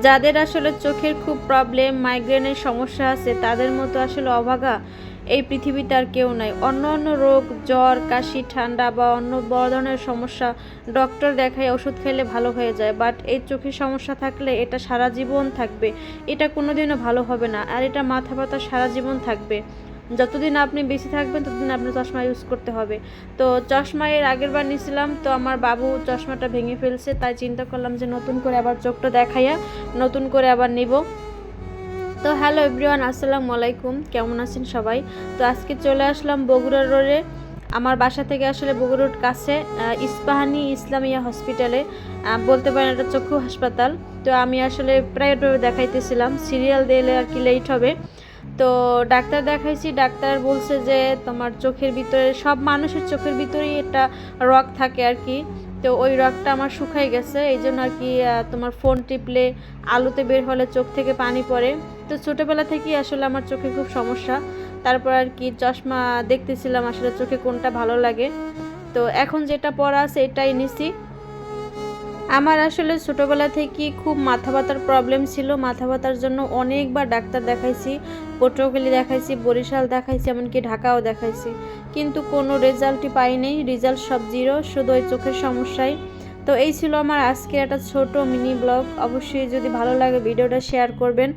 যাদের আসলে চোখের খুব প্রবলেম, মাইগ্রেনের সমস্যা আছে, তাদের মতো আসলে অভাগা এই পৃথিবীতে আর কেউ নাই। অন্য অন্য রোগ, জ্বর, কাশি, ঠান্ডা বা অন্য বড় ধরনের সমস্যা ডক্টর দেখায়, ওষুধ খেলে ভালো হয়ে যায়। বাট এই চোখের সমস্যা থাকলে এটা সারা জীবন থাকবে, এটা কোনোদিনও ভালো হবে না। আর এটা মাথা ব্যথা সারা জীবন থাকবে। যতদিন আপনি বেঁচে থাকবেন ততদিন আপনি চশমা ইউজ করতে হবে। তো চশমা এর আগের বার নিয়েছিলাম, তো আমার বাবু চশমাটা ভেঙে ফেলছে, তাই চিন্তা করলাম যে নতুন করে আবার চোখটা দেখাইয়া নতুন করে আবার নিব। তো হ্যালো এভরিওয়ান, আসসালামু আলাইকুম, কেমন আছেন সবাই? তো আজকে চলে আসলাম বগুড়া রোডে। আমার বাসা থেকে আসলে বগুড়া রোড কাছে ইস্পাহানি ইসলামিয়া হসপিটালে, বলতে পারেন এটা চক্ষু হাসপাতাল। তো আমি আসলে প্রাইভেটভাবে দেখাইতেছিলাম, সিরিয়াল দিলে আর কি লেট হবে। তো ডাক্তার দেখাইছি, ডাক্তার বলছে যে তোমার চোখের ভিতরে, সব মানুষের চোখের ভিতরেই একটা রগ থাকে আর কি। তো ওই রগটা আমার শুকাই গেছে, এই জন্য আর কি তোমার ফোন টিপলে, আলোতে বের হলে চোখ থেকে পানি পড়ে। তো ছোটোবেলা থেকেই আসলে আমার চোখে খুব সমস্যা। তারপর আর কি চশমা দেখতেছিলাম আসলে চোখে কোনটা ভালো লাগে। তো এখন যেটা পরা আছে এটাই নিছি। আমার আসলে ছোটোবেলা থেকে খুব মাথা ব্যথার প্রবলেম ছিল। মাথা ব্যথার জন্য অনেকবার ডাক্তার দেখাইছি, পটুয়াখালী দেখাইছি, বরিশাল দেখাইছি, এমনকি ঢাকাও দেখাইছি, কিন্তু কোনো রেজাল্টই পাইনি। রেজাল্ট সব জিরো, শুধু ওই চোখের সমস্যায়। তো এই ছিল আমার আজকের একটা ছোট মিনি ব্লগ। অবশ্যই যদি ভালো লাগে ভিডিওটা শেয়ার করবেন,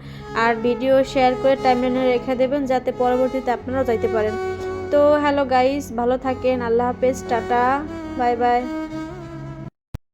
আর ভিডিও শেয়ার করে টাইমলাইনে রেখে দেবেন যাতে পরবর্তীতে আপনারাও যাইতে পারেন। তো হ্যালো গাইস, ভালো থাকেন, আল্লাহ হাফেজ, টাটা, বাই বাই।